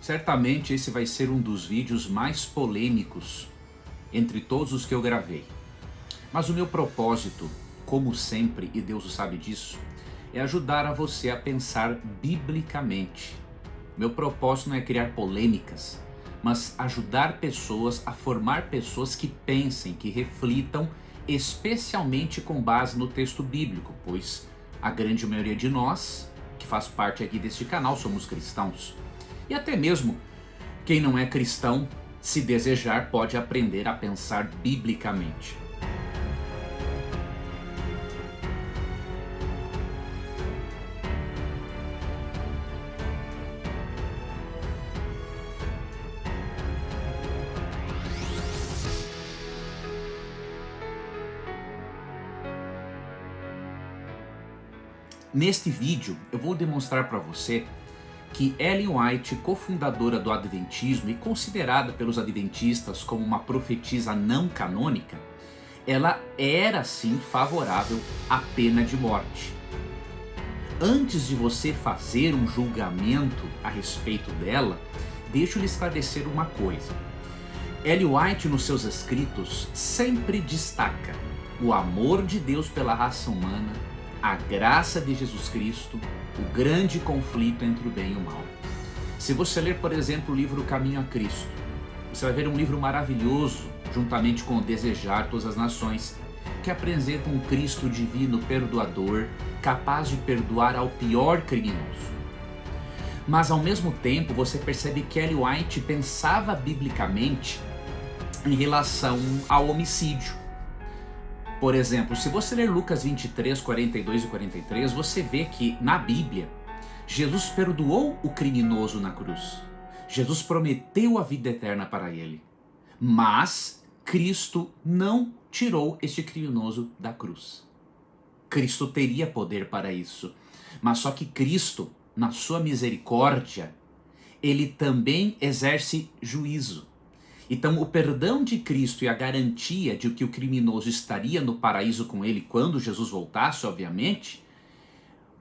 Certamente esse vai ser um dos vídeos mais polêmicos entre todos os que eu gravei. Mas o meu propósito, como sempre, e Deus o sabe disso, é ajudar a você a pensar biblicamente. Meu propósito não é criar polêmicas, mas ajudar pessoas a formar pessoas que pensem, que reflitam, especialmente com base no texto bíblico, pois a grande maioria de nós, que faz parte aqui deste canal, somos cristãos. E até mesmo quem não é cristão, se desejar, pode aprender a pensar biblicamente. Neste vídeo eu vou demonstrar para você que Ellen White, cofundadora do Adventismo e considerada pelos adventistas como uma profetisa não canônica, ela era sim favorável à pena de morte. Antes de você fazer um julgamento a respeito dela, deixa eu lhe esclarecer uma coisa. Ellen White, nos seus escritos, sempre destaca o amor de Deus pela raça humana, a graça de Jesus Cristo, o grande conflito entre o bem e o mal. Se você ler, por exemplo, o livro Caminho a Cristo, você vai ver um livro maravilhoso, juntamente com o Desejar Todas as Nações, que apresenta um Cristo divino perdoador, capaz de perdoar ao pior criminoso. Mas ao mesmo tempo você percebe que Ellen White pensava biblicamente em relação ao homicídio. Por exemplo, se você ler Lucas 23, 42 e 43, você vê que na Bíblia, Jesus perdoou o criminoso na cruz. Jesus prometeu a vida eterna para ele. Mas Cristo não tirou este criminoso da cruz. Cristo teria poder para isso. Mas só que Cristo, na sua misericórdia, ele também exerce juízo. Então o perdão de Cristo e a garantia de que o criminoso estaria no paraíso com ele quando Jesus voltasse, obviamente,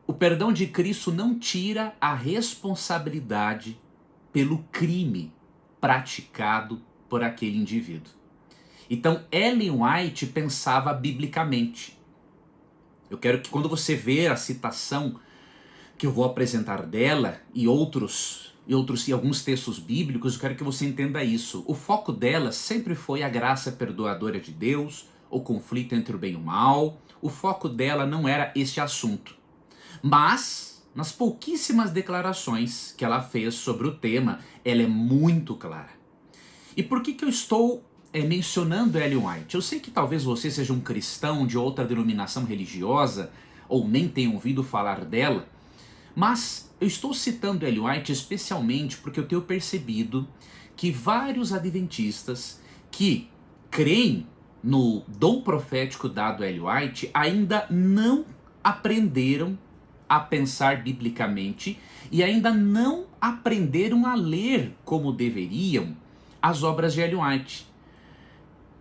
o perdão de Cristo não tira a responsabilidade pelo crime praticado por aquele indivíduo. Então Ellen White pensava biblicamente. Eu quero que quando você ver a citação que eu vou apresentar dela e alguns textos bíblicos, eu quero que você entenda isso. O foco dela sempre foi a graça perdoadora de Deus, o conflito entre o bem e o mal. O foco dela não era este assunto. Mas, nas pouquíssimas declarações que ela fez sobre o tema, ela é muito clara. E por que eu estou mencionando Ellen White? Eu sei que talvez você seja um cristão de outra denominação religiosa, ou nem tenha ouvido falar dela, mas eu estou citando Ellen White especialmente porque eu tenho percebido que vários adventistas que creem no dom profético dado a Ellen White ainda não aprenderam a pensar biblicamente e ainda não aprenderam a ler como deveriam as obras de Ellen White.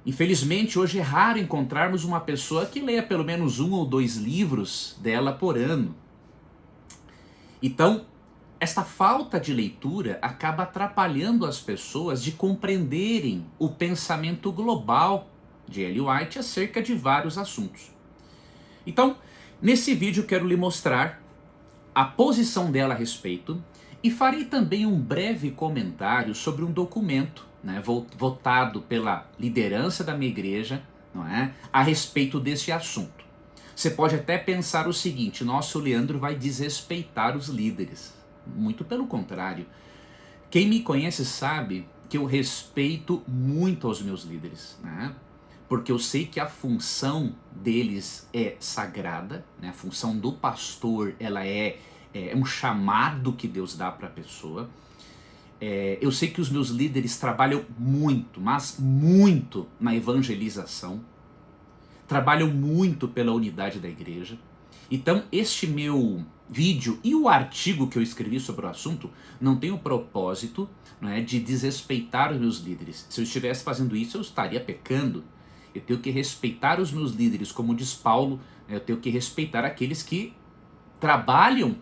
Infelizmente, hoje é raro encontrarmos uma pessoa que leia pelo menos 1 ou 2 livros dela por ano. Então, esta falta de leitura acaba atrapalhando as pessoas de compreenderem o pensamento global de Ellen White acerca de vários assuntos. Então, nesse vídeo eu quero lhe mostrar a posição dela a respeito e farei também um breve comentário sobre um documento, votado pela liderança da minha igreja, não é, a respeito desse assunto. Você pode até pensar o seguinte: nossa, o Leandro vai desrespeitar os líderes. Muito pelo contrário. Quem me conhece sabe que eu respeito muito aos meus líderes, né? Porque eu sei que a função deles é sagrada, né? A função do pastor, ela é um chamado que Deus dá para a pessoa. Eu sei que os meus líderes trabalham muito, mas muito na evangelização. Trabalham muito pela unidade da igreja. Então este meu vídeo e o artigo que eu escrevi sobre o assunto não tem o propósito, de desrespeitar os meus líderes. Se eu estivesse fazendo isso, eu estaria pecando. Eu tenho que respeitar os meus líderes, como diz Paulo, eu tenho que respeitar aqueles que trabalham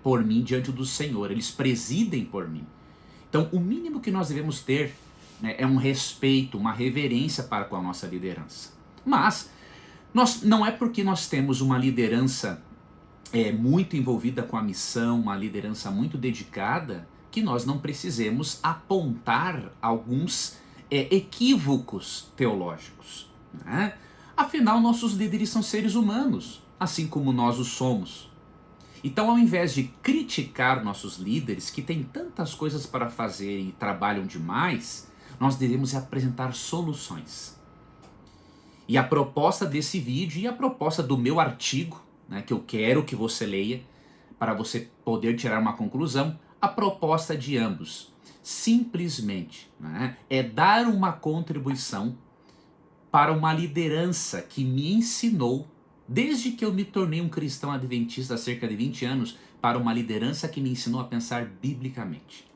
por mim diante do Senhor, eles presidem por mim. Então, o mínimo que nós devemos ter, né, é um respeito, uma reverência para com a nossa liderança. Mas não é porque nós temos uma liderança muito envolvida com a missão, uma liderança muito dedicada, que nós não precisemos apontar alguns equívocos teológicos, né? Afinal, nossos líderes são seres humanos, assim como nós o somos. Então, ao invés de criticar nossos líderes, que têm tantas coisas para fazer e trabalham demais, nós devemos apresentar soluções. E a proposta desse vídeo e a proposta do meu artigo, né, que eu quero que você leia, para você poder tirar uma conclusão, a proposta de ambos, simplesmente, né, é dar uma contribuição para uma liderança que me ensinou, desde que eu me tornei um cristão adventista há cerca de 20 anos, para uma liderança que me ensinou a pensar biblicamente.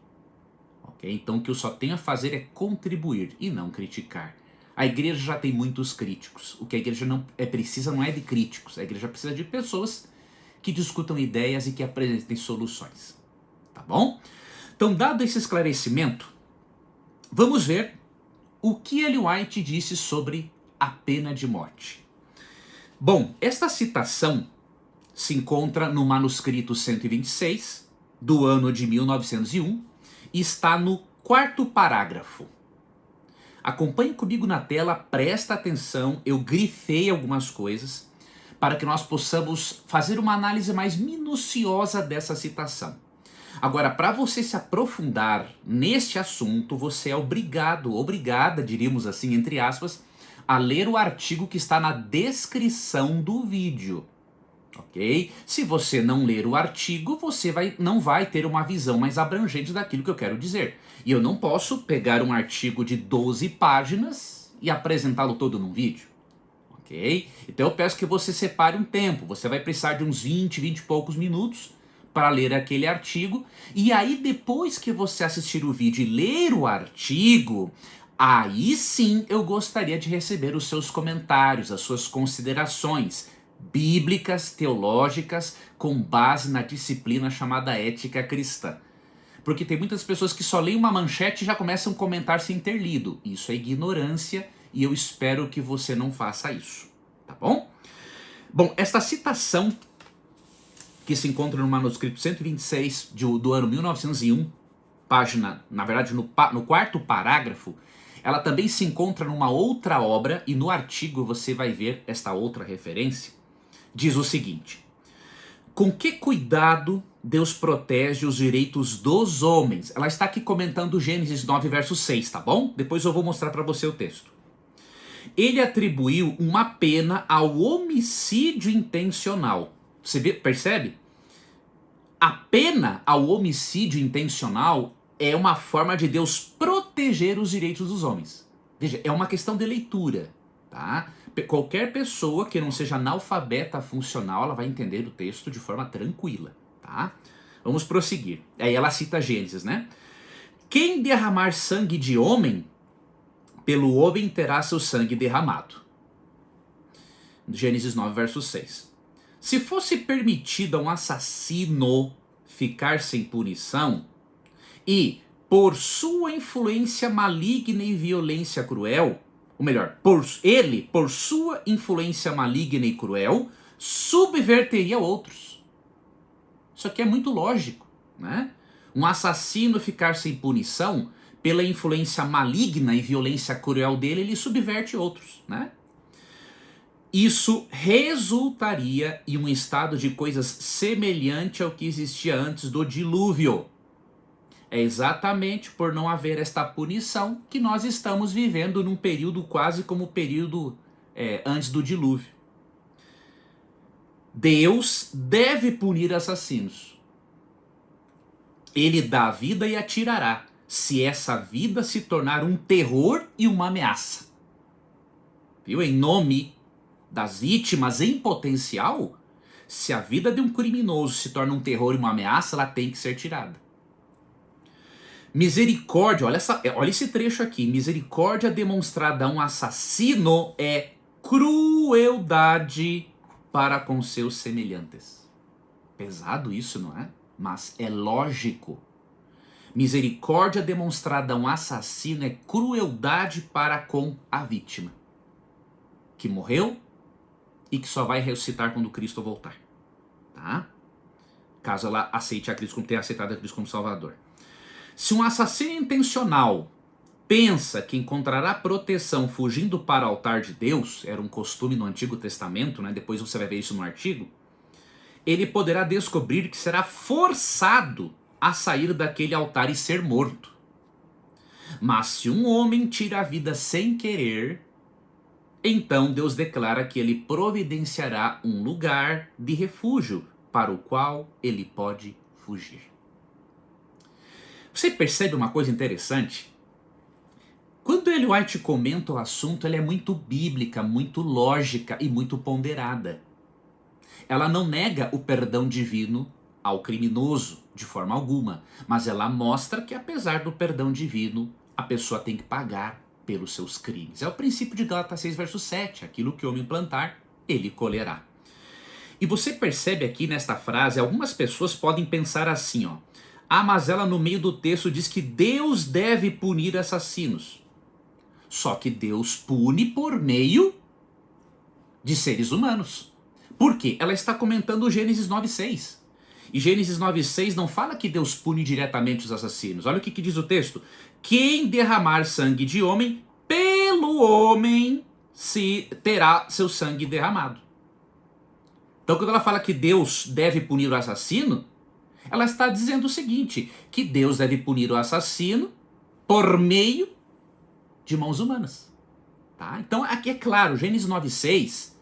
Okay? Então o que eu só tenho a fazer é contribuir e não criticar. A igreja já tem muitos críticos. O que a igreja precisa não é de críticos. A igreja precisa de pessoas que discutam ideias e que apresentem soluções. Tá bom? Então, dado esse esclarecimento, vamos ver o que Ellen White disse sobre a pena de morte. Bom, esta citação se encontra no manuscrito 126, do ano de 1901, e está no 4º parágrafo. Acompanhe comigo na tela, presta atenção, eu grifei algumas coisas para que nós possamos fazer uma análise mais minuciosa dessa citação. Agora, para você se aprofundar neste assunto, você é obrigada, diríamos assim, entre aspas, a ler o artigo que está na descrição do vídeo. Ok? Se você não ler o artigo, você não vai ter uma visão mais abrangente daquilo que eu quero dizer. E eu não posso pegar um artigo de 12 páginas e apresentá-lo todo num vídeo. Ok? Então eu peço que você separe um tempo. Você vai precisar de uns 20 e poucos minutos para ler aquele artigo. E aí depois que você assistir o vídeo e ler o artigo, aí sim eu gostaria de receber os seus comentários, as suas considerações bíblicas, teológicas, com base na disciplina chamada ética cristã. Porque tem muitas pessoas que só leem uma manchete e já começam a comentar sem ter lido. Isso é ignorância e eu espero que você não faça isso. Tá bom? Bom, esta citação, que se encontra no manuscrito 126 do ano 1901, página, na verdade no 4º parágrafo, ela também se encontra numa outra obra e no artigo você vai ver esta outra referência. Diz o seguinte: com que cuidado Deus protege os direitos dos homens? Ela está aqui comentando Gênesis 9, verso 6, tá bom? Depois eu vou mostrar para você o texto. Ele atribuiu uma pena ao homicídio intencional. Você percebe? A pena ao homicídio intencional é uma forma de Deus proteger os direitos dos homens. Veja, é uma questão de leitura, tá? Qualquer pessoa que não seja analfabeta funcional, ela vai entender o texto de forma tranquila, tá? Vamos prosseguir. Aí ela cita Gênesis, né? Quem derramar sangue de homem, pelo homem terá seu sangue derramado. Gênesis 9, verso 6. Se fosse permitido a um assassino ficar sem punição, e por sua influência maligna e violência cruel, ou melhor, por sua influência maligna e cruel, subverteria outros. Isso aqui é muito lógico, né? Um assassino ficar sem punição, pela influência maligna e violência cruel dele, ele subverte outros, né? Isso resultaria em um estado de coisas semelhante ao que existia antes do dilúvio. É exatamente por não haver esta punição que nós estamos vivendo num período quase como o período antes do dilúvio. Deus deve punir assassinos. Ele dá a vida e a tirará, se essa vida se tornar um terror e uma ameaça. Viu? Em nome das vítimas em potencial, se a vida de um criminoso se torna um terror e uma ameaça, ela tem que ser tirada. Misericórdia, olha esse trecho aqui. Misericórdia demonstrada a um assassino é crueldade para com seus semelhantes. Pesado isso, não é? Mas é lógico. Misericórdia demonstrada a um assassino é crueldade para com a vítima, que morreu e que só vai ressuscitar quando Cristo voltar, tá? Caso ela aceite a Cristo como tenha aceitado a Cristo como Salvador. Se um assassino intencional pensa que encontrará proteção fugindo para o altar de Deus, era um costume no Antigo Testamento, né? Depois você vai ver isso no artigo, ele poderá descobrir que será forçado a sair daquele altar e ser morto. Mas se um homem tira a vida sem querer, então Deus declara que ele providenciará um lugar de refúgio para o qual ele pode fugir. Você percebe uma coisa interessante? Quando Ellen White comenta o assunto, ela é muito bíblica, muito lógica e muito ponderada. Ela não nega o perdão divino ao criminoso, de forma alguma, mas ela mostra que apesar do perdão divino, a pessoa tem que pagar pelos seus crimes. É o princípio de Gálatas 6, verso 7, aquilo que o homem plantar, ele colherá. E você percebe aqui nesta frase, algumas pessoas podem pensar assim, ó, mas ela no meio do texto diz que Deus deve punir assassinos. Só que Deus pune por meio de seres humanos. Por quê? Ela está comentando Gênesis 9,6. E Gênesis 9,6 não fala que Deus pune diretamente os assassinos. Olha o que diz o texto. Quem derramar sangue de homem, pelo homem se terá seu sangue derramado. Então quando ela fala que Deus deve punir o assassino, ela está dizendo o seguinte, que Deus deve punir o assassino por meio de mãos humanas. Tá? Então aqui é claro, Gênesis 9,6,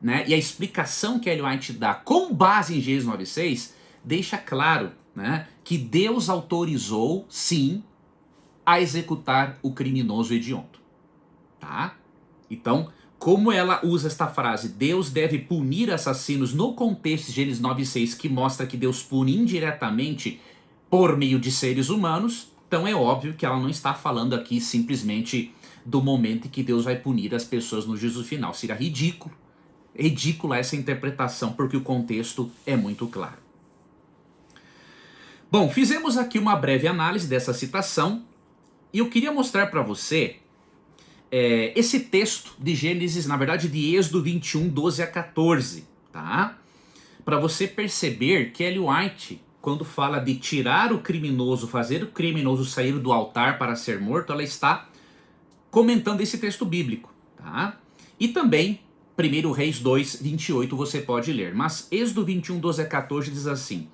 né, e a explicação que Ellen White dá com base em Gênesis 9,6 deixa claro, né, que Deus autorizou, sim, a executar o criminoso hediondo. Tá? Então, como ela usa esta frase, Deus deve punir assassinos, no contexto de Gênesis 9,6, que mostra que Deus pune indiretamente por meio de seres humanos, então é óbvio que ela não está falando aqui simplesmente do momento em que Deus vai punir as pessoas no juízo final. Seria ridícula essa interpretação, porque o contexto é muito claro. Bom, fizemos aqui uma breve análise dessa citação, e eu queria mostrar para você esse texto de Gênesis, na verdade de Êxodo 21, 12 a 14, tá? Para você perceber que Ellen White, quando fala de tirar o criminoso, fazer o criminoso sair do altar para ser morto, ela está comentando esse texto bíblico, tá? E também 1 Reis 2, 28 você pode ler, mas Êxodo 21, 12 a 14 diz assim: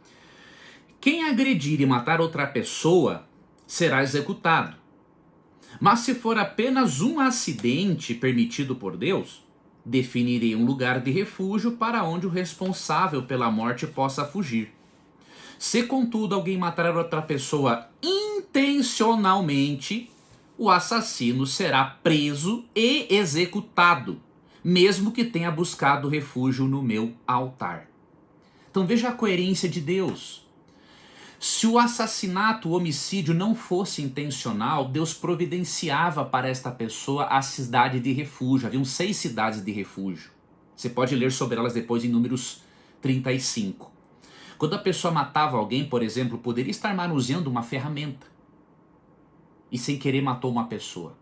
quem agredir e matar outra pessoa será executado. Mas se for apenas um acidente permitido por Deus, definirei um lugar de refúgio para onde o responsável pela morte possa fugir. Se contudo alguém matar outra pessoa intencionalmente, o assassino será preso e executado, mesmo que tenha buscado refúgio no meu altar. Então veja a coerência de Deus. Se o assassinato, o homicídio não fosse intencional, Deus providenciava para esta pessoa a cidade de refúgio. Haviam 6 cidades de refúgio. Você pode ler sobre elas depois em Números 35. Quando a pessoa matava alguém, por exemplo, poderia estar manuseando uma ferramenta e sem querer matou uma pessoa.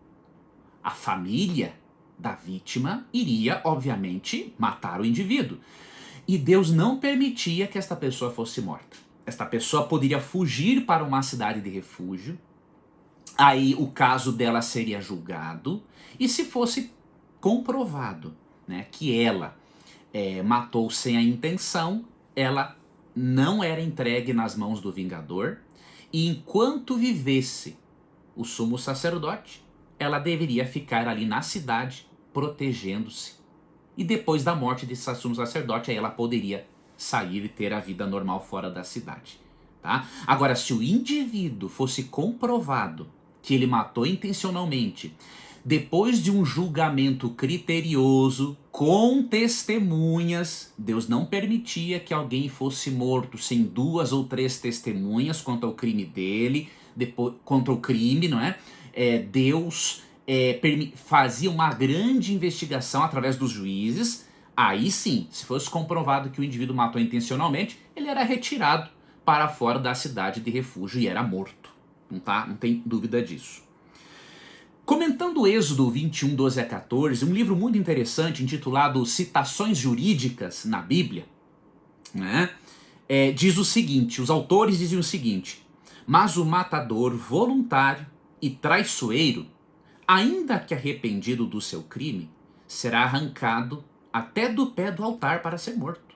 A família da vítima iria, obviamente, matar o indivíduo. E Deus não permitia que esta pessoa fosse morta. Esta pessoa poderia fugir para uma cidade de refúgio, aí o caso dela seria julgado, e se fosse comprovado, né, que ela matou sem a intenção, ela não era entregue nas mãos do vingador, e enquanto vivesse o sumo sacerdote, ela deveria ficar ali na cidade, protegendo-se. E depois da morte desse sumo sacerdote, aí ela poderia sair e ter a vida normal fora da cidade, tá? Agora, se o indivíduo fosse comprovado que ele matou intencionalmente, depois de um julgamento criterioso, com testemunhas, Deus não permitia que alguém fosse morto sem 2 ou 3 testemunhas contra o crime dele, contra o crime, não é? Deus fazia uma grande investigação através dos juízes. Aí sim, se fosse comprovado que o indivíduo matou intencionalmente, ele era retirado para fora da cidade de refúgio e era morto. Não tem dúvida disso. Comentando o Êxodo 21, 12 a 14, um livro muito interessante intitulado Citações Jurídicas na Bíblia, né? Diz o seguinte, os autores dizem o seguinte: mas o matador voluntário e traiçoeiro, ainda que arrependido do seu crime, será arrancado até do pé do altar para ser morto.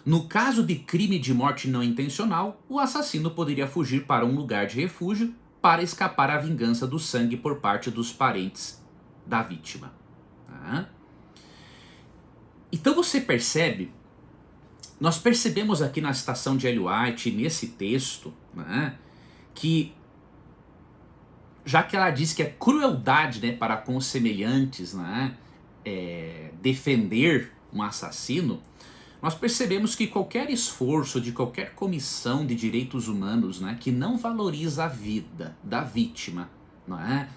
No caso de crime de morte não intencional, o assassino poderia fugir para um lugar de refúgio para escapar à vingança do sangue por parte dos parentes da vítima. Tá? Então você percebe, nós percebemos aqui na citação de Ellen White, nesse texto, né, que já que ela diz que é crueldade, né, para com os semelhantes, né, defender um assassino, nós percebemos que qualquer esforço de qualquer comissão de direitos humanos, né, que não valoriza a vida da vítima, não é,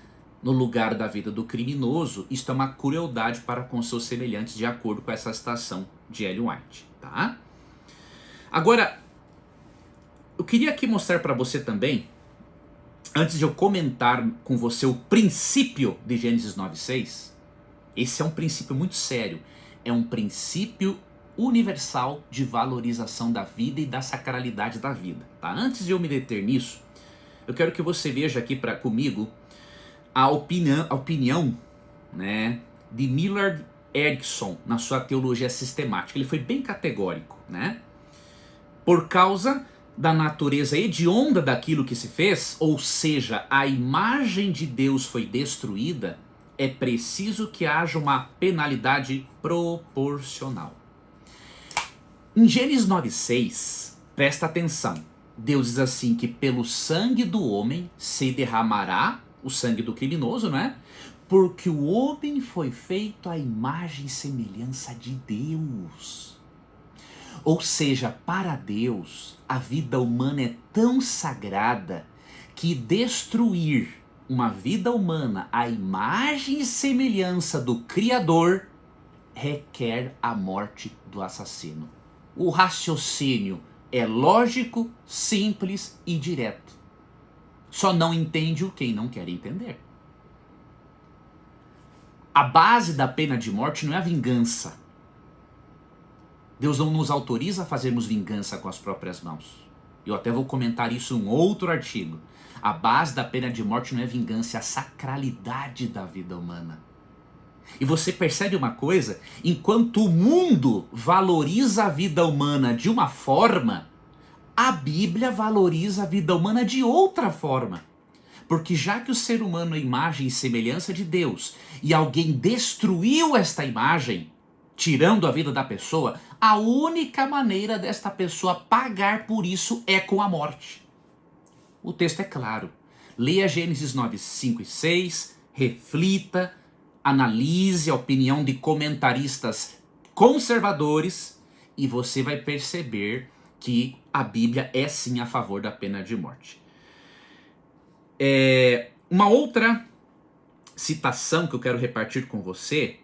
no lugar da vida do criminoso, isto é uma crueldade para com seus semelhantes, de acordo com essa citação de Ellen White. Tá? Agora, eu queria aqui mostrar para você também, antes de eu comentar com você o princípio de Gênesis 9:6, esse é um princípio muito sério, é um princípio universal de valorização da vida e da sacralidade da vida. Tá? Antes de eu me deter nisso, eu quero que você veja aqui comigo a opinião, né, de Millard Erickson na sua teologia sistemática. Ele foi bem categórico, né? Por causa da natureza hedionda daquilo que se fez, ou seja, a imagem de Deus foi destruída, é preciso que haja uma penalidade proporcional. Em Gênesis 9:6, presta atenção, Deus diz assim que pelo sangue do homem se derramará o sangue do criminoso, né? Porque o homem foi feito à imagem e semelhança de Deus. Ou seja, para Deus, a vida humana é tão sagrada que destruir uma vida humana à imagem e semelhança do Criador requer a morte do assassino. O raciocínio é lógico, simples e direto. Só não entende o quem não quer entender. A base da pena de morte não é a vingança. Deus não nos autoriza a fazermos vingança com as próprias mãos. Eu até vou comentar isso em um outro artigo. A base da pena de morte não é vingança, é a sacralidade da vida humana. E você percebe uma coisa? Enquanto o mundo valoriza a vida humana de uma forma, a Bíblia valoriza a vida humana de outra forma. Porque já que o ser humano é imagem e semelhança de Deus, e alguém destruiu esta imagem, tirando a vida da pessoa, a única maneira desta pessoa pagar por isso é com a morte. O texto é claro. Leia Gênesis 9, 5 e 6, reflita, analise a opinião de comentaristas conservadores e você vai perceber que a Bíblia é sim a favor da pena de morte. Uma outra citação que eu quero repartir com você,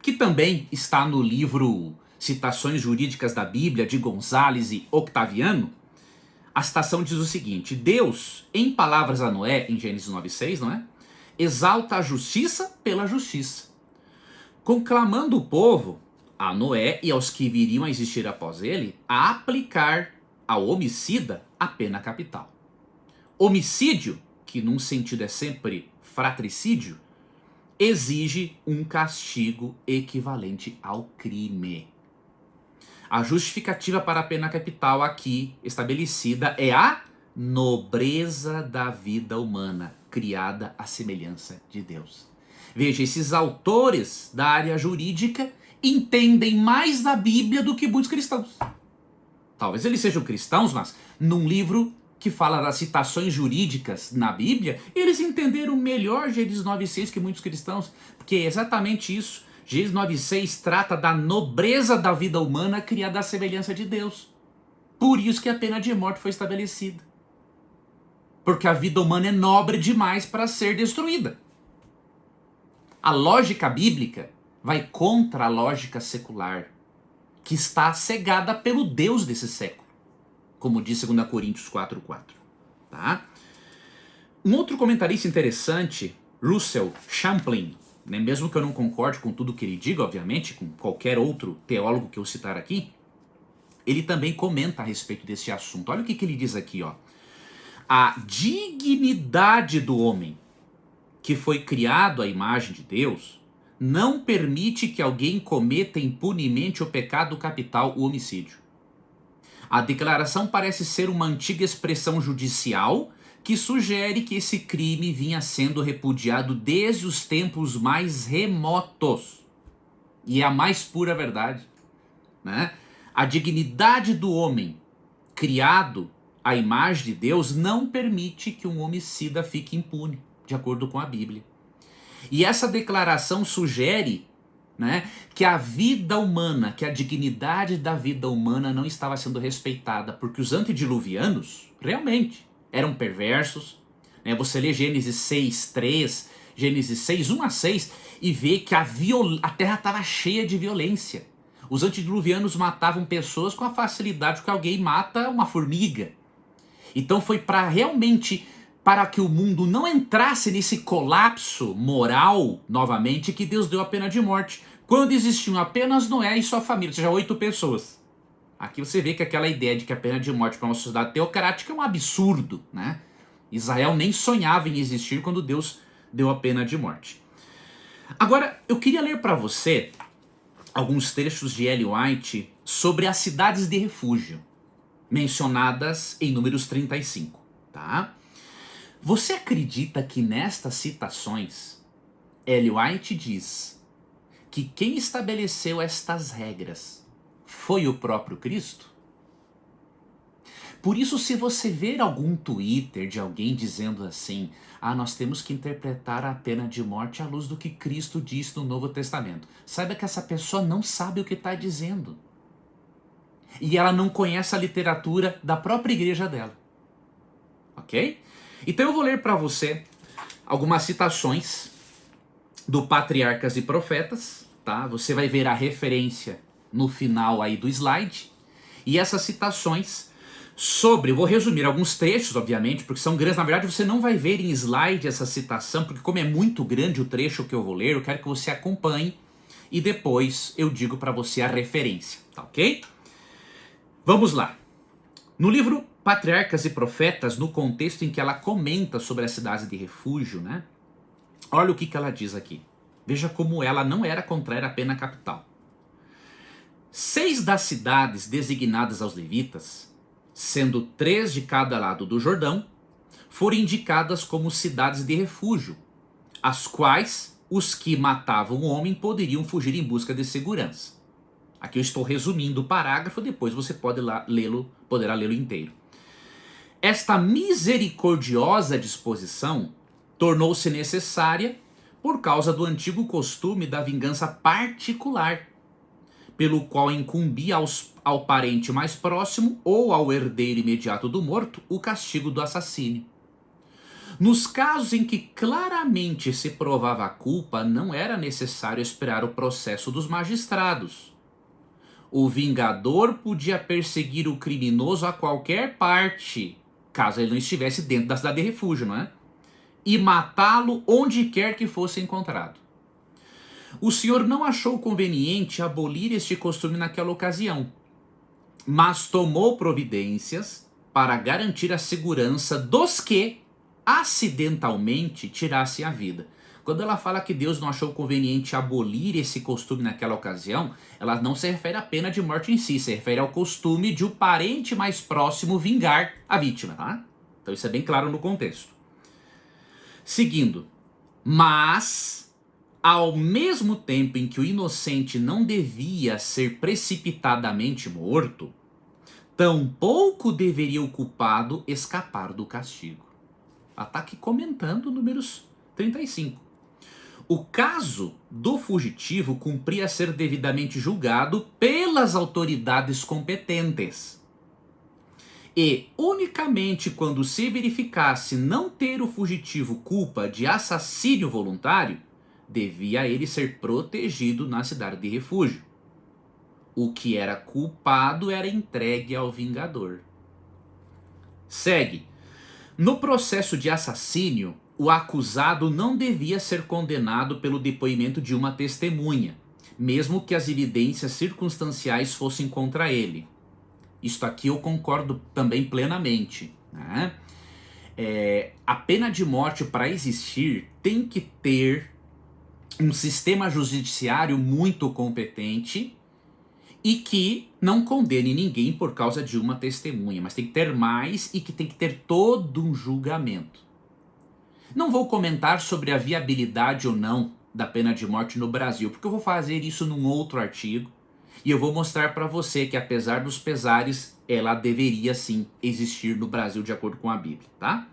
que também está no livro Citações Jurídicas da Bíblia, de Gonzales e Octaviano, a citação diz o seguinte: Deus, em palavras a Noé, em Gênesis 9:6, não é? Exalta a justiça pela justiça, conclamando o povo, a Noé e aos que viriam a existir após ele, a aplicar ao homicida a pena capital. Homicídio, que num sentido é sempre fratricídio, exige um castigo equivalente ao crime. A justificativa para a pena capital aqui estabelecida é a nobreza da vida humana, criada à semelhança de Deus. Veja, esses autores da área jurídica entendem mais da Bíblia do que muitos cristãos. Talvez eles sejam cristãos, mas num livro que fala das citações jurídicas na Bíblia, eles entenderam melhor Gênesis 9:6 que muitos cristãos, porque é exatamente isso. Gênesis 9:6 trata da nobreza da vida humana criada à semelhança de Deus. Por isso que a pena de morte foi estabelecida. Porque a vida humana é nobre demais para ser destruída. A lógica bíblica vai contra a lógica secular, que está cegada pelo Deus desse século, como diz 2 Coríntios 4:4. Tá? Um outro comentarista interessante, Russell Champlin, né, mesmo que eu não concorde com tudo que ele diga, obviamente, com qualquer outro teólogo que eu citar aqui, ele também comenta a respeito desse assunto. Olha o que ele diz aqui, ó. A dignidade do homem, que foi criado à imagem de Deus, não permite que alguém cometa impunemente o pecado capital, o homicídio. A declaração parece ser uma antiga expressão judicial que sugere que esse crime vinha sendo repudiado desde os tempos mais remotos. E é a mais pura verdade, né? A dignidade do homem, criado à imagem de Deus, não permite que um homicida fique impune, de acordo com a Bíblia. E essa declaração sugere, né, que a vida humana, que a dignidade da vida humana não estava sendo respeitada, porque os antediluvianos realmente eram perversos, né? Você lê Gênesis 6:3, Gênesis 6:1-6 e vê que a terra estava cheia de violência. Os antediluvianos matavam pessoas com a facilidade que alguém mata uma formiga. Então foi para que o mundo não entrasse nesse colapso moral novamente que Deus deu a pena de morte. Quando existiam apenas Noé e sua família, ou seja, 8 pessoas. Aqui você vê que aquela ideia de que a pena de morte para uma sociedade teocrática é um absurdo, né? Israel nem sonhava em existir quando Deus deu a pena de morte. Agora, eu queria ler para você alguns trechos de Ellen White sobre as cidades de refúgio, mencionadas em Números 35, tá? Você acredita que nestas citações, Ellen White diz que quem estabeleceu estas regras foi o próprio Cristo? Por isso, se você ver algum Twitter de alguém dizendo assim, nós temos que interpretar a pena de morte à luz do que Cristo diz no Novo Testamento, saiba que essa pessoa não sabe o que está dizendo. E ela não conhece a literatura da própria igreja dela. Ok? Então eu vou ler para você algumas citações do Patriarcas e Profetas, tá? Você vai ver a referência no final aí do slide. E essas citações vou resumir alguns trechos, obviamente, porque são grandes. Na verdade, você não vai ver em slide essa citação, porque como é muito grande o trecho que eu vou ler, eu quero que você acompanhe e depois eu digo para você a referência, tá ok? Vamos lá. No livro Patriarcas e Profetas, no contexto em que ela comenta sobre as cidades de refúgio, né? Olha o que ela diz aqui. Veja como ela não era contrária à pena capital. 6 das cidades designadas aos levitas, sendo 3 de cada lado do Jordão, foram indicadas como cidades de refúgio, as quais os que matavam o homem poderiam fugir em busca de segurança. Aqui eu estou resumindo o parágrafo, depois você poderá lê-lo inteiro. Esta misericordiosa disposição tornou-se necessária por causa do antigo costume da vingança particular, pelo qual incumbia ao parente mais próximo ou ao herdeiro imediato do morto o castigo do assassínio. Nos casos em que claramente se provava a culpa, não era necessário esperar o processo dos magistrados. O vingador podia perseguir o criminoso a qualquer parte, caso ele não estivesse dentro da cidade de refúgio, não é? E matá-lo onde quer que fosse encontrado. O Senhor não achou conveniente abolir este costume naquela ocasião, mas tomou providências para garantir a segurança dos que acidentalmente tirassem a vida. Quando ela fala que Deus não achou conveniente abolir esse costume naquela ocasião, ela não se refere à pena de morte em si, se refere ao costume de o parente mais próximo vingar a vítima, tá? Então isso é bem claro no contexto. Seguindo, mas ao mesmo tempo em que o inocente não devia ser precipitadamente morto, tampouco deveria o culpado escapar do castigo. Ela está aqui comentando Números 35. O caso do fugitivo cumpria ser devidamente julgado pelas autoridades competentes. E unicamente quando se verificasse não ter o fugitivo culpa de assassínio voluntário, devia ele ser protegido na cidade de refúgio. O que era culpado era entregue ao vingador. Segue. No processo de assassínio, o acusado não devia ser condenado pelo depoimento de uma testemunha, mesmo que as evidências circunstanciais fossem contra ele. Isto aqui eu concordo também plenamente, né? A pena de morte, para existir, tem que ter um sistema judiciário muito competente e que não condene ninguém por causa de uma testemunha, mas tem que ter mais e que tem que ter todo um julgamento. Não vou comentar sobre a viabilidade ou não da pena de morte no Brasil, porque eu vou fazer isso num outro artigo e eu vou mostrar para você que, apesar dos pesares, ela deveria sim existir no Brasil de acordo com a Bíblia, tá?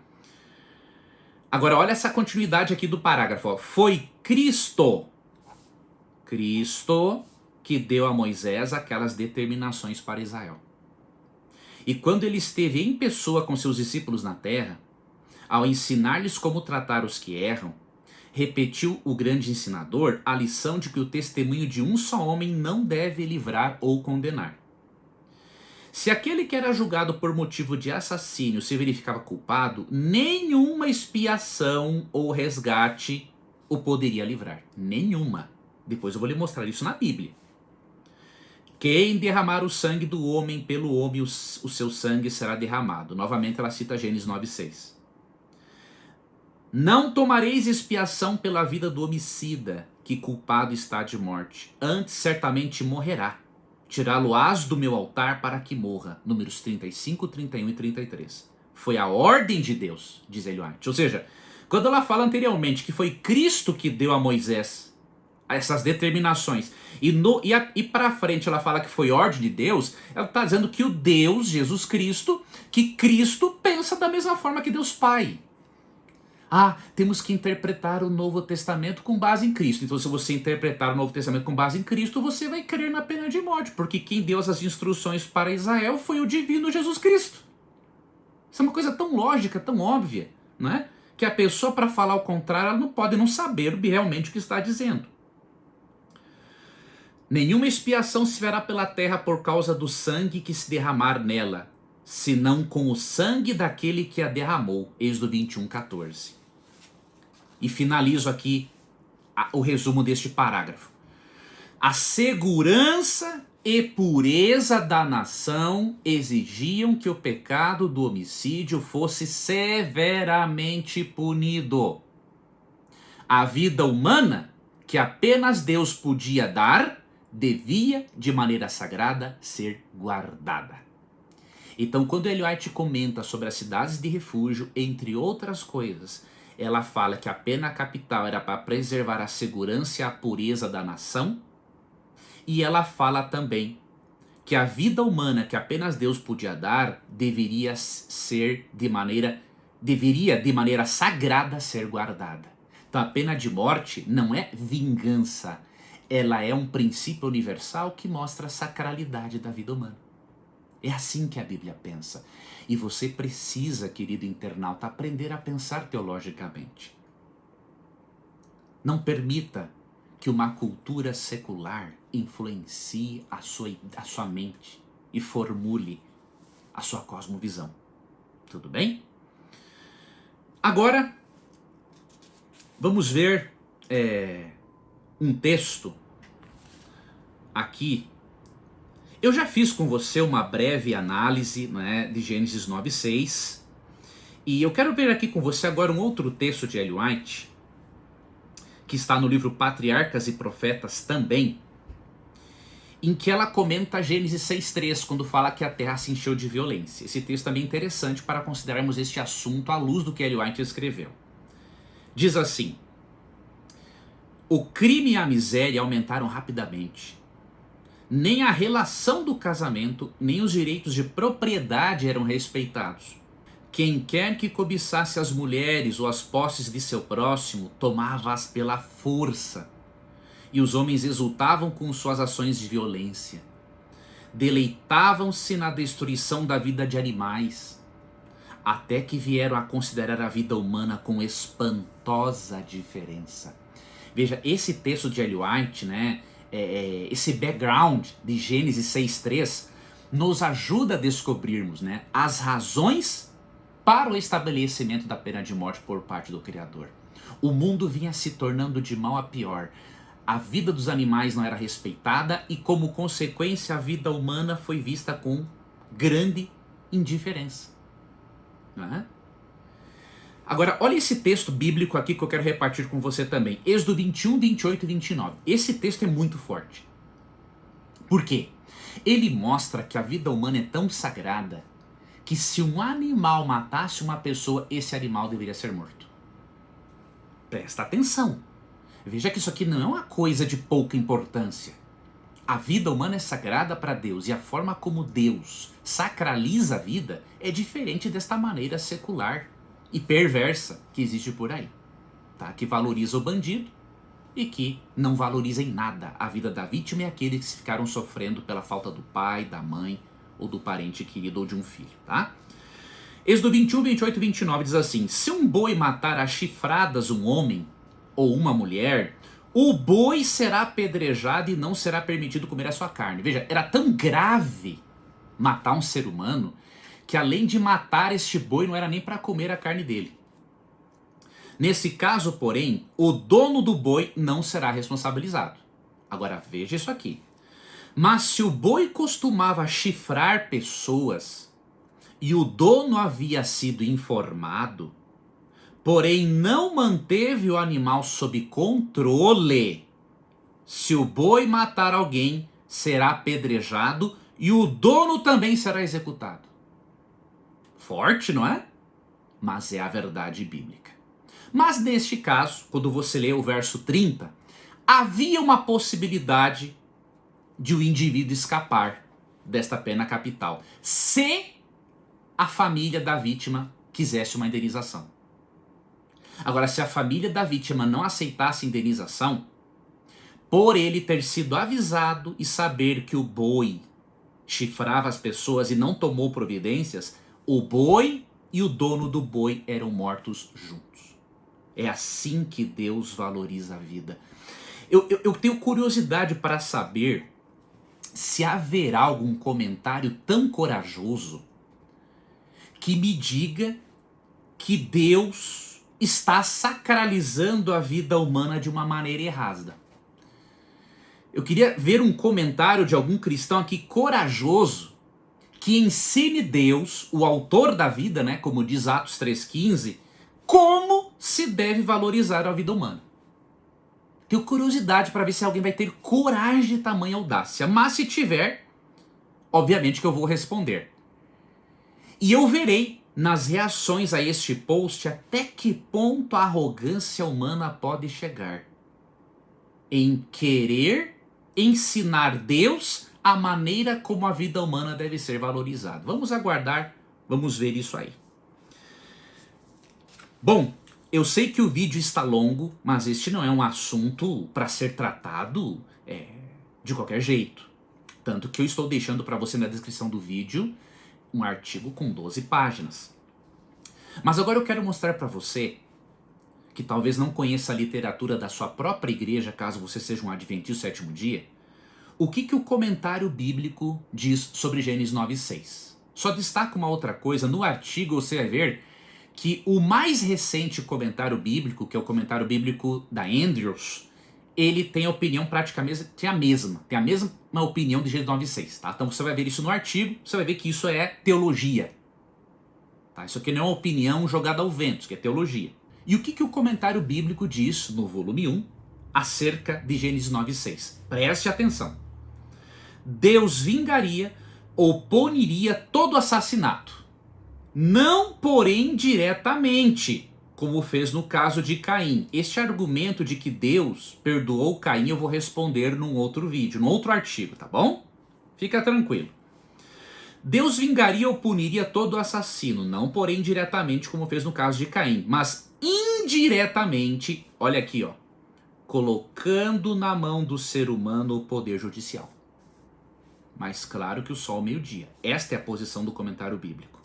Agora olha essa continuidade aqui do parágrafo, ó. Foi Cristo que deu a Moisés aquelas determinações para Israel. E quando ele esteve em pessoa com seus discípulos na terra, ao ensinar-lhes como tratar os que erram, repetiu o grande ensinador a lição de que o testemunho de um só homem não deve livrar ou condenar. Se aquele que era julgado por motivo de assassínio se verificava culpado, nenhuma expiação ou resgate o poderia livrar. Nenhuma. Depois eu vou lhe mostrar isso na Bíblia. Quem derramar o sangue do homem, pelo homem o seu sangue será derramado. Novamente ela cita Gênesis 9:6. Não tomareis expiação pela vida do homicida, que culpado está de morte. Antes certamente morrerá. Tirá-lo-ás do meu altar para que morra. Números 35, 31 e 33. Foi a ordem de Deus, diz Ellen White. Ou seja, quando ela fala anteriormente que foi Cristo que deu a Moisés essas determinações, e para frente ela fala que foi ordem de Deus, ela está dizendo que o Deus, Jesus Cristo, que Cristo pensa da mesma forma que Deus Pai. Temos que interpretar o Novo Testamento com base em Cristo. Então, se você interpretar o Novo Testamento com base em Cristo, você vai crer na pena de morte, porque quem deu essas instruções para Israel foi o divino Jesus Cristo. Isso é uma coisa tão lógica, tão óbvia, não é? Que a pessoa, para falar o contrário, ela não pode não saber realmente o que está dizendo. Nenhuma expiação se fará pela terra por causa do sangue que se derramar nela, senão com o sangue daquele que a derramou. Êxodo 21:14. E finalizo aqui o resumo deste parágrafo. A segurança e pureza da nação exigiam que o pecado do homicídio fosse severamente punido. A vida humana, que apenas Deus podia dar, devia, de maneira sagrada, ser guardada. Então, quando Ellen White comenta sobre as cidades de refúgio, entre outras coisas, ela fala que a pena capital era para preservar a segurança e a pureza da nação, e ela fala também que a vida humana que apenas Deus podia dar deveria de maneira sagrada ser guardada. Então a pena de morte não é vingança, ela é um princípio universal que mostra a sacralidade da vida humana. É assim que a Bíblia pensa. E você precisa, querido internauta, aprender a pensar teologicamente. Não permita que uma cultura secular influencie a sua mente e formule a sua cosmovisão. Tudo bem? Agora, vamos ver um texto aqui. Eu já fiz com você uma breve análise, né, de Gênesis 9:6, e eu quero ver aqui com você agora um outro texto de Ellen White, que está no livro Patriarcas e Profetas também, em que ela comenta Gênesis 6:3, quando fala que a terra se encheu de violência. Esse texto também é interessante para considerarmos este assunto à luz do que Ellen White escreveu. Diz assim: o crime e a miséria aumentaram rapidamente. Nem a relação do casamento, nem os direitos de propriedade eram respeitados. Quem quer que cobiçasse as mulheres ou as posses de seu próximo, tomava-as pela força. E os homens exultavam com suas ações de violência. Deleitavam-se na destruição da vida de animais, até que vieram a considerar a vida humana com espantosa diferença. Veja, esse texto de Ellen White, né? Esse background de Gênesis 6:3 nos ajuda a descobrirmos, né, as razões para o estabelecimento da pena de morte por parte do Criador. O mundo vinha se tornando de mal a pior. A vida dos animais não era respeitada e, como consequência, a vida humana foi vista com grande indiferença. Não é? Agora, olha esse texto bíblico aqui que eu quero repartir com você também. Êxodo 21, 28 e 29. Esse texto é muito forte. Por quê? Ele mostra que a vida humana é tão sagrada que se um animal matasse uma pessoa, esse animal deveria ser morto. Presta atenção. Veja que isso aqui não é uma coisa de pouca importância. A vida humana é sagrada para Deus e a forma como Deus sacraliza a vida é diferente desta maneira secular e perversa que existe por aí, tá? Que valoriza o bandido e que não valoriza em nada a vida da vítima e aqueles que ficaram sofrendo pela falta do pai, da mãe ou do parente querido ou de um filho, tá? Êxodo 21, 28 e 29 diz assim: se um boi matar a chifradas um homem ou uma mulher, o boi será apedrejado e não será permitido comer a sua carne. Veja, era tão grave matar um ser humano que além de matar este boi não era nem para comer a carne dele. Nesse caso, porém, o dono do boi não será responsabilizado. Agora veja isso aqui. Mas se o boi costumava chifrar pessoas e o dono havia sido informado, porém não manteve o animal sob controle, se o boi matar alguém, será apedrejado e o dono também será executado. Forte, não é? Mas é a verdade bíblica. Mas neste caso, quando você lê o verso 30, havia uma possibilidade de o indivíduo escapar desta pena capital, se a família da vítima quisesse uma indenização. Agora, se a família da vítima não aceitasse indenização, por ele ter sido avisado e saber que o boi chifrava as pessoas e não tomou providências, o boi e o dono do boi eram mortos juntos. É assim que Deus valoriza a vida. Eu tenho curiosidade para saber se haverá algum comentário tão corajoso que me diga que Deus está sacralizando a vida humana de uma maneira errada. Eu queria ver um comentário de algum cristão aqui corajoso que ensine Deus, o autor da vida, né, como diz Atos 3,15, como se deve valorizar a vida humana. Tenho curiosidade para ver se alguém vai ter coragem de tamanha audácia. Mas se tiver, obviamente que eu vou responder. E eu verei nas reações a este post até que ponto a arrogância humana pode chegar em querer ensinar Deus a maneira como a vida humana deve ser valorizada. Vamos aguardar, vamos ver isso aí. Bom, eu sei que o vídeo está longo, mas este não é um assunto para ser tratado de qualquer jeito. Tanto que eu estou deixando para você na descrição do vídeo um artigo com 12 páginas. Mas agora eu quero mostrar para você, que talvez não conheça a literatura da sua própria igreja, caso você seja um adventista do sétimo dia, o que o comentário bíblico diz sobre Gênesis 9:6. Só destaco uma outra coisa, no artigo você vai ver que o mais recente comentário bíblico, que é o comentário bíblico da Andrews, ele tem a opinião praticamente a mesma opinião de Gênesis 9:6, tá? Então você vai ver isso no artigo, você vai ver que isso é teologia. Tá? Isso aqui não é uma opinião jogada ao vento, isso aqui é teologia. E o que o comentário bíblico diz no volume 1 acerca de Gênesis 9:6? Preste atenção. Deus vingaria ou puniria todo assassinato, não porém diretamente, como fez no caso de Caim. Este argumento de que Deus perdoou Caim eu vou responder num outro vídeo, num outro artigo, tá bom? Fica tranquilo. Deus vingaria ou puniria todo assassino, não porém diretamente, como fez no caso de Caim, mas indiretamente, olha aqui, ó, colocando na mão do ser humano o poder judicial. Mais claro que o sol ao meio-dia. Esta é a posição do comentário bíblico.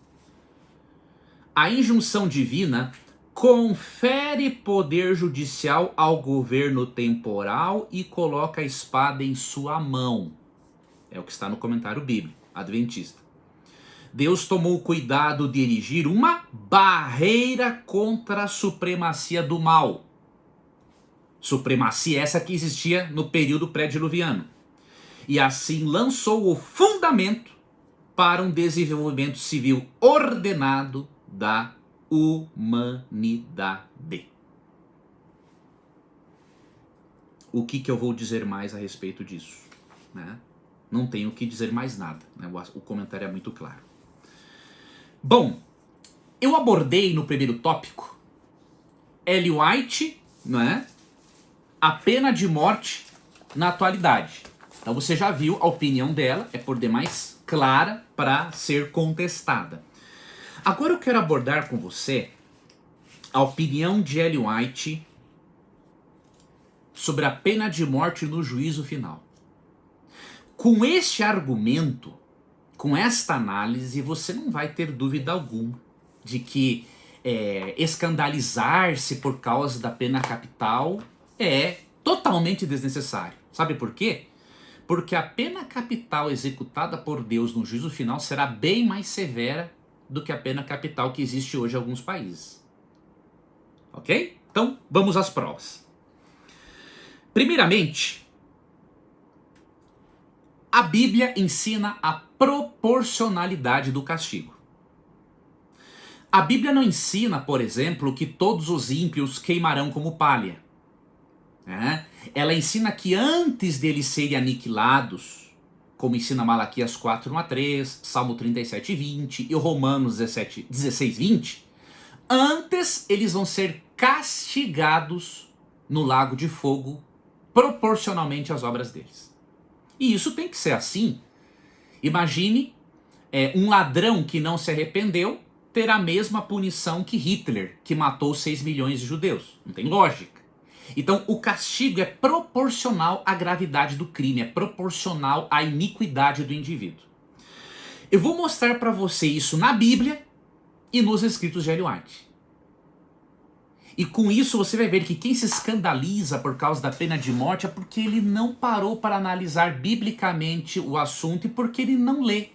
A injunção divina confere poder judicial ao governo temporal e coloca a espada em sua mão. É o que está no comentário bíblico adventista. Deus tomou cuidado de erigir uma barreira contra a supremacia do mal. Supremacia essa que existia no período pré-diluviano. E assim lançou o fundamento para um desenvolvimento civil ordenado da humanidade. O que eu vou dizer mais a respeito disso? Né? Não tenho o que dizer mais nada. Né? O comentário é muito claro. Bom, eu abordei no primeiro tópico Ellen White, né? A pena de morte na atualidade. Então você já viu, a opinião dela é por demais clara para ser contestada. Agora eu quero abordar com você a opinião de Ellen White sobre a pena de morte no juízo final. Com este argumento, com esta análise, você não vai ter dúvida alguma de que escandalizar-se por causa da pena capital é totalmente desnecessário. Sabe por quê? Porque a pena capital executada por Deus no juízo final será bem mais severa do que a pena capital que existe hoje em alguns países. Ok? Então, vamos às provas. Primeiramente, a Bíblia ensina a proporcionalidade do castigo. A Bíblia não ensina, por exemplo, que todos os ímpios queimarão como palha. Ela ensina que antes deles serem aniquilados, como ensina Malaquias 4, 1-3, Salmo 37, 20 e Romanos 16, 20, antes eles vão ser castigados no lago de fogo, proporcionalmente às obras deles. E isso tem que ser assim. Imagine um ladrão que não se arrependeu ter a mesma punição que Hitler, que matou 6 milhões de judeus. Não tem lógica. Então o castigo é proporcional à gravidade do crime, é proporcional à iniquidade do indivíduo. Eu vou mostrar para você isso na Bíblia e nos escritos de Ellen White. E com isso você vai ver que quem se escandaliza por causa da pena de morte é porque ele não parou para analisar biblicamente o assunto e porque ele não lê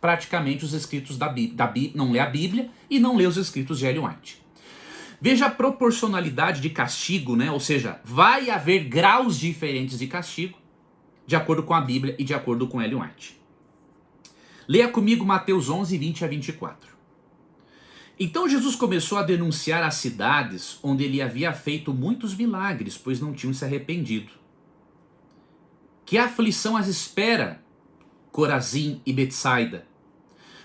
praticamente os escritos da Bíblia, não lê a Bíblia e não lê os escritos de Ellen White. Veja a proporcionalidade de castigo, né? Ou seja, vai haver graus diferentes de castigo de acordo com a Bíblia e de acordo com Ellen White. Leia comigo Mateus 11, 20-24. Então Jesus começou a denunciar as cidades onde ele havia feito muitos milagres, pois não tinham se arrependido. Que aflição as espera, Corazim e Betsaida?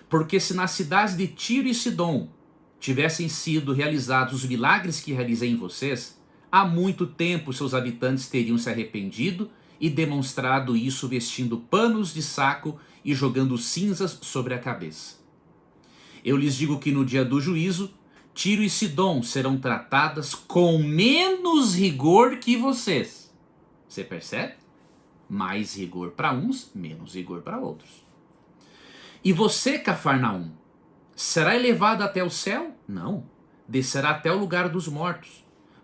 Porque se nas cidades de Tiro e Sidom tivessem sido realizados os milagres que realizei em vocês, há muito tempo seus habitantes teriam se arrependido e demonstrado isso vestindo panos de saco e jogando cinzas sobre a cabeça. Eu lhes digo que no dia do juízo, Tiro e Sidom serão tratadas com menos rigor que vocês. Você percebe? Mais rigor para uns, menos rigor para outros. E você, Cafarnaum, será elevado até o céu? Não. Descerá até o lugar dos mortos.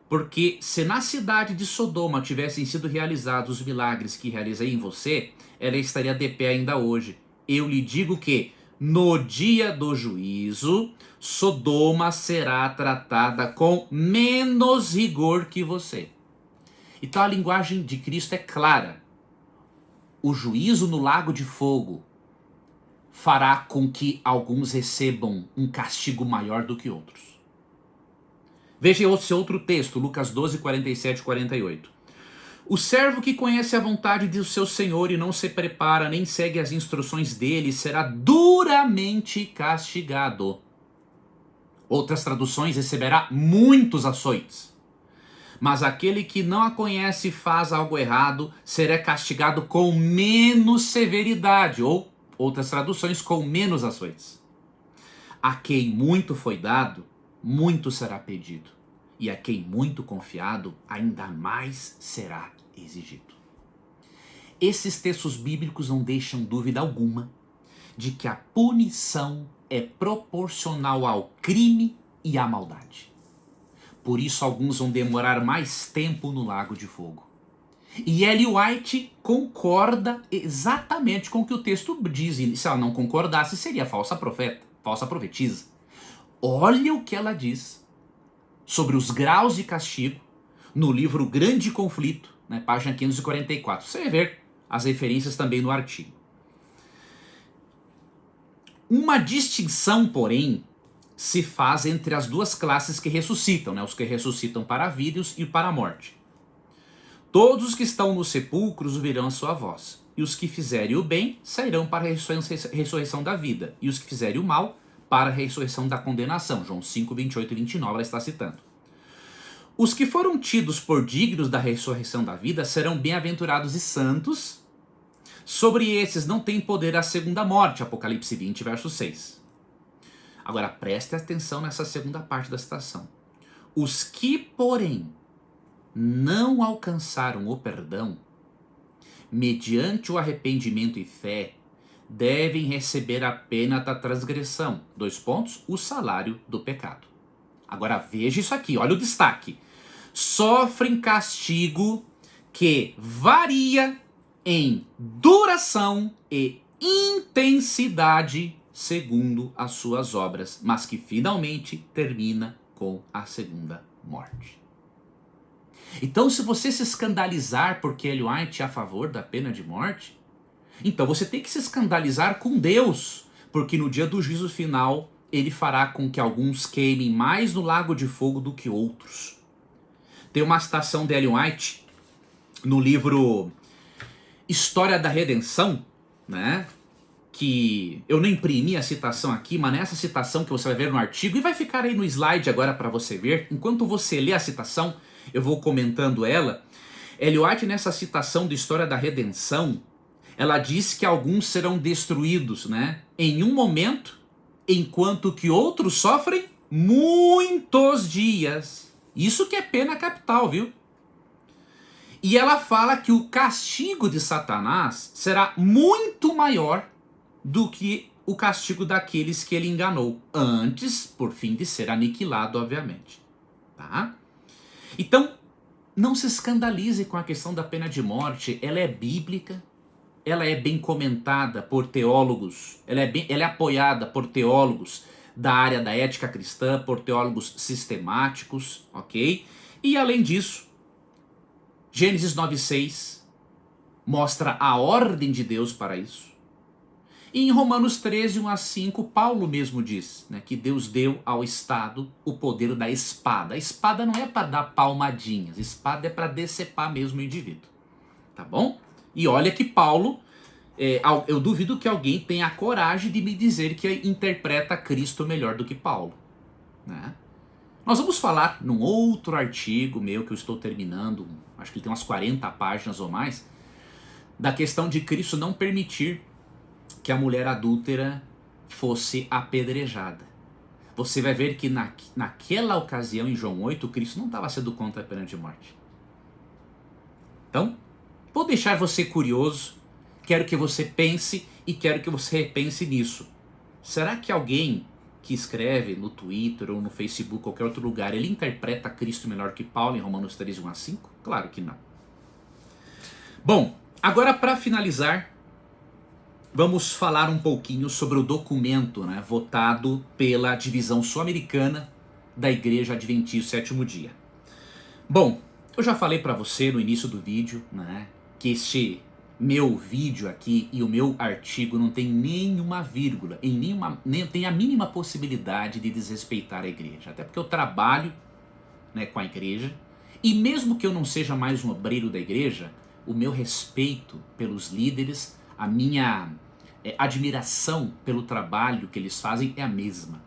Porque se na cidade de Sodoma tivessem sido realizados os milagres que realizei em você, ela estaria de pé ainda hoje. Eu lhe digo que no dia do juízo, Sodoma será tratada com menos rigor que você. Então a linguagem de Cristo é clara. O juízo no lago de fogo fará com que alguns recebam um castigo maior do que outros. Veja esse outro texto, Lucas 12, 47 e 48. O servo que conhece a vontade do seu senhor e não se prepara nem segue as instruções dele será duramente castigado. Outras traduções, receberá muitos açoites. Mas aquele que não a conhece e faz algo errado será castigado com menos severidade. Ou outras traduções, com menos açoites. A quem muito foi dado, muito será pedido. E a quem muito confiado, ainda mais será exigido. Esses textos bíblicos não deixam dúvida alguma de que a punição é proporcional ao crime e à maldade. Por isso alguns vão demorar mais tempo no lago de fogo. E Ellen White concorda exatamente com o que o texto diz. E se ela não concordasse, seria falsa profeta, falsa profetisa. Olha o que ela diz sobre os graus de castigo no livro Grande Conflito, né, página 544. Você vai ver as referências também no artigo. Uma distinção, porém, se faz entre as duas classes que ressuscitam, né, os que ressuscitam para a vida e para a morte. Todos os que estão nos sepulcros ouvirão a sua voz, e os que fizerem o bem sairão para a ressurreição da vida, e os que fizerem o mal para a ressurreição da condenação. João 5, 28 e 29, ela está citando. Os que foram tidos por dignos da ressurreição da vida serão bem-aventurados e santos. Sobre esses não tem poder a segunda morte, Apocalipse 20, verso 6. Agora preste atenção nessa segunda parte da citação. Os que, porém, não alcançaram o perdão, mediante o arrependimento e fé, devem receber a pena da transgressão. O salário do pecado. Agora veja isso aqui, olha o destaque. Sofrem castigo que varia em duração e intensidade segundo as suas obras, mas que finalmente termina com a segunda morte. Então, se você se escandalizar porque Ellen White é a favor da pena de morte, então você tem que se escandalizar com Deus, porque no dia do juízo final ele fará com que alguns queimem mais no lago de fogo do que outros. Tem uma citação de Ellen White no livro História da Redenção, né? Que eu não imprimi a citação aqui, mas nessa citação que você vai ver no artigo, e vai ficar aí no slide agora para você ver, enquanto você lê a citação, eu vou comentando ela. Ellen White, nessa citação de História da Redenção, ela diz que alguns serão destruídos, né, em um momento, enquanto que outros sofrem muitos dias. Isso que é pena capital, viu? E ela fala que o castigo de Satanás será muito maior do que o castigo daqueles que ele enganou, antes, por fim, de ser aniquilado, obviamente. Tá? Então, não se escandalize com a questão da pena de morte, ela é bíblica, ela é bem comentada por teólogos, ela é apoiada por teólogos da área da ética cristã, por teólogos sistemáticos, ok? E além disso, Gênesis 9,6 mostra a ordem de Deus para isso. E em Romanos 13, 1 a 5, Paulo mesmo diz, né, que Deus deu ao Estado o poder da espada. A espada não é para dar palmadinhas, a espada é para decepar mesmo o indivíduo. Tá bom? E olha que Paulo, eu duvido que alguém tenha a coragem de me dizer que interpreta Cristo melhor do que Paulo. Né? Nós vamos falar num outro artigo meu que eu estou terminando, acho que ele tem umas 40 páginas ou mais, da questão de Cristo não permitir que a mulher adúltera fosse apedrejada. Você vai ver que naquela ocasião, em João 8, Cristo não estava sendo contra a pena de morte. Então, vou deixar você curioso, quero que você pense e quero que você repense nisso. Será que alguém que escreve no Twitter ou no Facebook, qualquer outro lugar, ele interpreta Cristo melhor que Paulo em Romanos 3, 1 a 5? Claro que não. Bom, agora para finalizar, vamos falar um pouquinho sobre o documento, né, votado pela divisão sul-americana da Igreja Adventista Sétimo Dia. Bom, eu já falei para você no início do vídeo, né, que este meu vídeo aqui e o meu artigo não tem nenhuma vírgula, nem tem a mínima possibilidade de desrespeitar a igreja. Até porque eu trabalho, né, com a igreja, e mesmo que eu não seja mais um obreiro da igreja, o meu respeito pelos líderes, a minha admiração pelo trabalho que eles fazem é a mesma.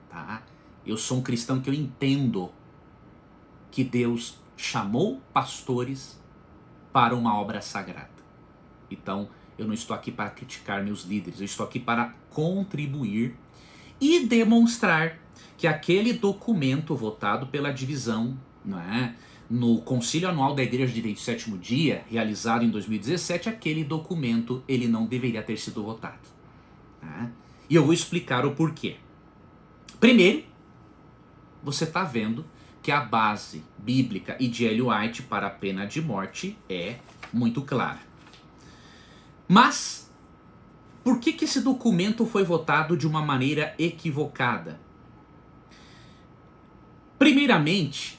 Tá? Eu sou um cristão que eu entendo que Deus chamou pastores para uma obra sagrada. Então, eu não estou aqui para criticar meus líderes, eu estou aqui para contribuir e demonstrar que aquele documento votado pela divisão, não é, no Concílio Anual da Igreja Adventista Sétimo Dia, realizado em 2017, aquele documento ele não deveria ter sido votado. Tá? E eu vou explicar o porquê. Primeiro, você está vendo que a base bíblica e de Ellen White para a pena de morte é muito clara. Mas, por que esse documento foi votado de uma maneira equivocada? Primeiramente,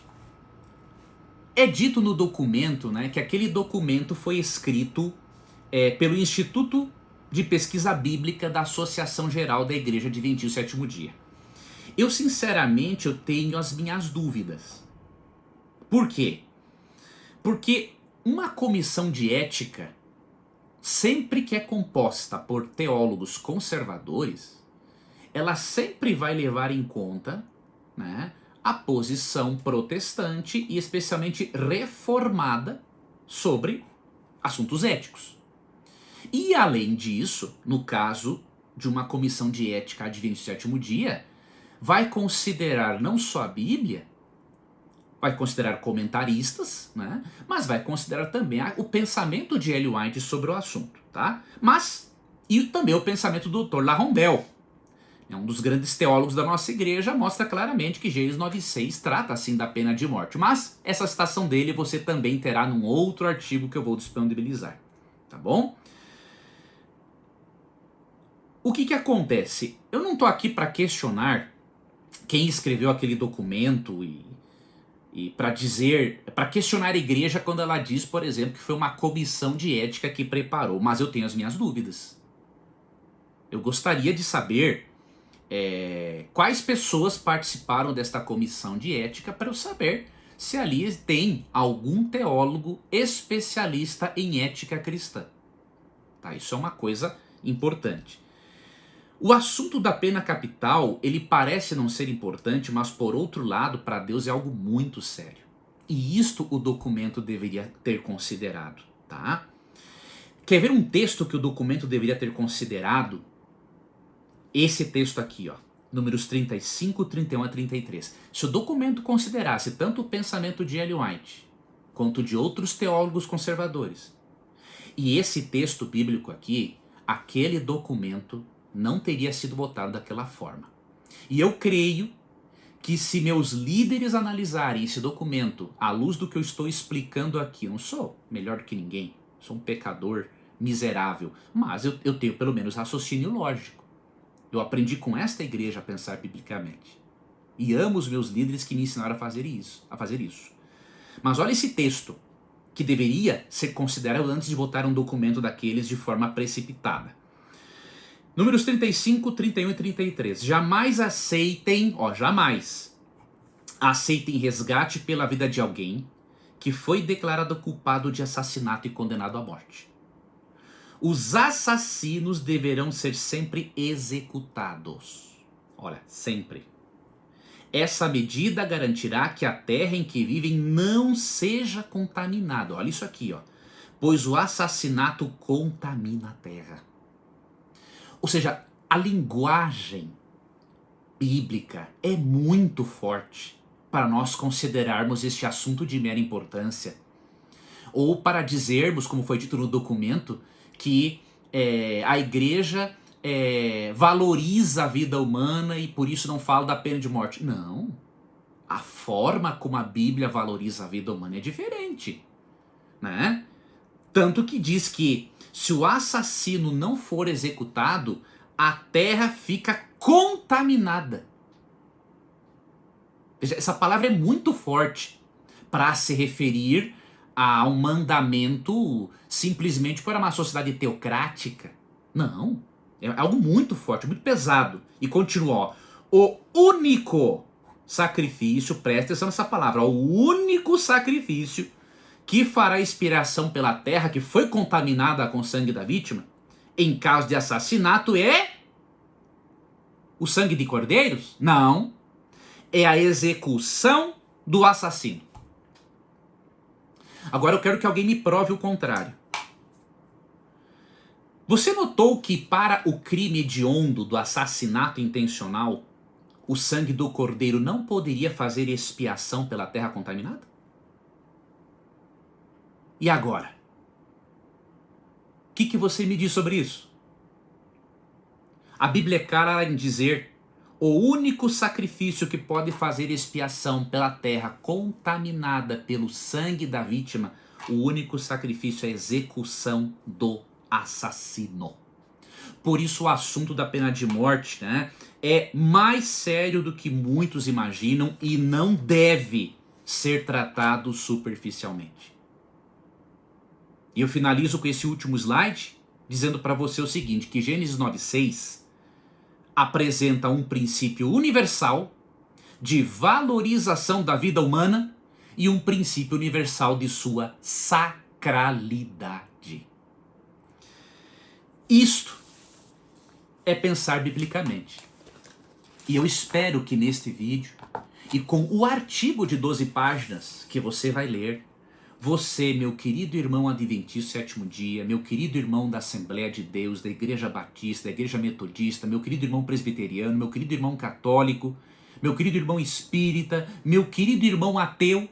é dito no documento, né, que aquele documento foi escrito pelo Instituto de Pesquisa Bíblica da Associação Geral da Igreja Adventista do Sétimo Dia. Eu, sinceramente, eu tenho as minhas dúvidas. Por quê? Porque uma comissão de ética, sempre que é composta por teólogos conservadores, ela sempre vai levar em conta, né, a posição protestante e especialmente reformada sobre assuntos éticos. E além disso, no caso de uma comissão de ética adventista do sétimo dia, vai considerar não só a Bíblia, vai considerar comentaristas, né? Mas vai considerar também o pensamento de Ellen White sobre o assunto, tá? Mas, e também o pensamento do Dr. Larrombel, um dos grandes teólogos da nossa igreja, mostra claramente que Gênesis 9:6 trata assim da pena de morte. Mas essa citação dele você também terá num outro artigo que eu vou disponibilizar, tá bom? O que acontece? Eu não estou aqui para questionar quem escreveu aquele documento e para questionar a igreja quando ela diz, por exemplo, que foi uma comissão de ética que preparou, mas eu tenho as minhas dúvidas. Eu gostaria de saber quais pessoas participaram desta comissão de ética para eu saber se ali tem algum teólogo especialista em ética cristã. Tá, isso é uma coisa importante. O assunto da pena capital, ele parece não ser importante, mas por outro lado, para Deus é algo muito sério. E isto o documento deveria ter considerado, tá? Quer ver um texto que o documento deveria ter considerado? Esse texto aqui, ó, números 35, 31 a 33. Se o documento considerasse tanto o pensamento de Ellen White, quanto de outros teólogos conservadores, e esse texto bíblico aqui, aquele documento não teria sido votado daquela forma. E eu creio que se meus líderes analisarem esse documento à luz do que eu estou explicando aqui, eu não sou melhor do que ninguém, sou um pecador miserável, mas eu tenho pelo menos raciocínio lógico. Eu aprendi com esta igreja a pensar biblicamente. E amo os meus líderes que me ensinaram a fazer isso. Mas olha esse texto, que deveria ser considerado antes de votar um documento daqueles de forma precipitada. Números 35, 31 e 33. Jamais aceitem resgate pela vida de alguém que foi declarado culpado de assassinato e condenado à morte. Os assassinos deverão ser sempre executados. Olha, sempre. Essa medida garantirá que a terra em que vivem não seja contaminada. Olha isso aqui, ó. Pois o assassinato contamina a terra. Ou seja, a linguagem bíblica é muito forte para nós considerarmos este assunto de mera importância. Ou para dizermos, como foi dito no documento, que a igreja valoriza a vida humana e por isso não fala da pena de morte. Não. A forma como a Bíblia valoriza a vida humana é diferente, né? Tanto que diz que se o assassino não for executado, a terra fica contaminada. Veja, essa palavra é muito forte para se referir a um mandamento simplesmente para uma sociedade teocrática. Não. É algo muito forte, muito pesado. E continua, ó. O único sacrifício, presta atenção nessa palavra, o único sacrifício que fará expiação pela terra que foi contaminada com o sangue da vítima, em caso de assassinato, é o sangue de cordeiros? Não. É a execução do assassino. Agora eu quero que alguém me prove o contrário. Você notou que para o crime hediondo do assassinato intencional, o sangue do cordeiro não poderia fazer expiação pela terra contaminada? E agora? O que você me diz sobre isso? A Bíblia é clara em dizer: o único sacrifício que pode fazer expiação pela terra contaminada pelo sangue da vítima, o único sacrifício é a execução do assassino. Por isso o assunto da pena de morte, né, é mais sério do que muitos imaginam e não deve ser tratado superficialmente. E eu finalizo com esse último slide dizendo para você o seguinte, que Gênesis 9:6 apresenta um princípio universal de valorização da vida humana e um princípio universal de sua sacralidade. Isto é pensar biblicamente. E eu espero que neste vídeo, e com o artigo de 12 páginas que você vai ler, você, meu querido irmão adventista sétimo dia, meu querido irmão da Assembleia de Deus, da Igreja Batista, da Igreja Metodista, meu querido irmão presbiteriano, meu querido irmão católico, meu querido irmão espírita, meu querido irmão ateu,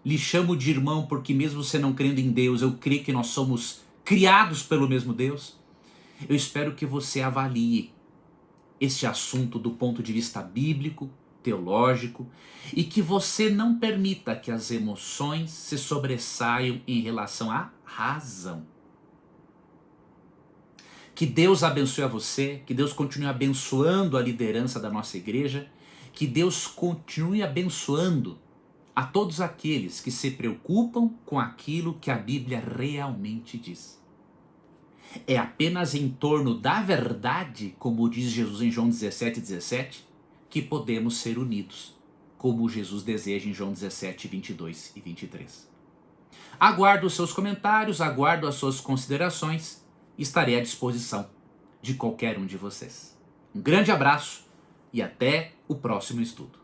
lhe chamo de irmão porque mesmo você não crendo em Deus, eu creio que nós somos criados pelo mesmo Deus. Eu espero que você avalie este assunto do ponto de vista bíblico, teológico, e que você não permita que as emoções se sobressaiam em relação à razão. Que Deus abençoe a você, que Deus continue abençoando a liderança da nossa igreja, que Deus continue abençoando a todos aqueles que se preocupam com aquilo que a Bíblia realmente diz. É apenas em torno da verdade, como diz Jesus em João 17:17, que podemos ser unidos, como Jesus deseja em João 17:22 e 23. Aguardo os seus comentários, aguardo as suas considerações, estarei à disposição de qualquer um de vocês. Um grande abraço e até o próximo estudo.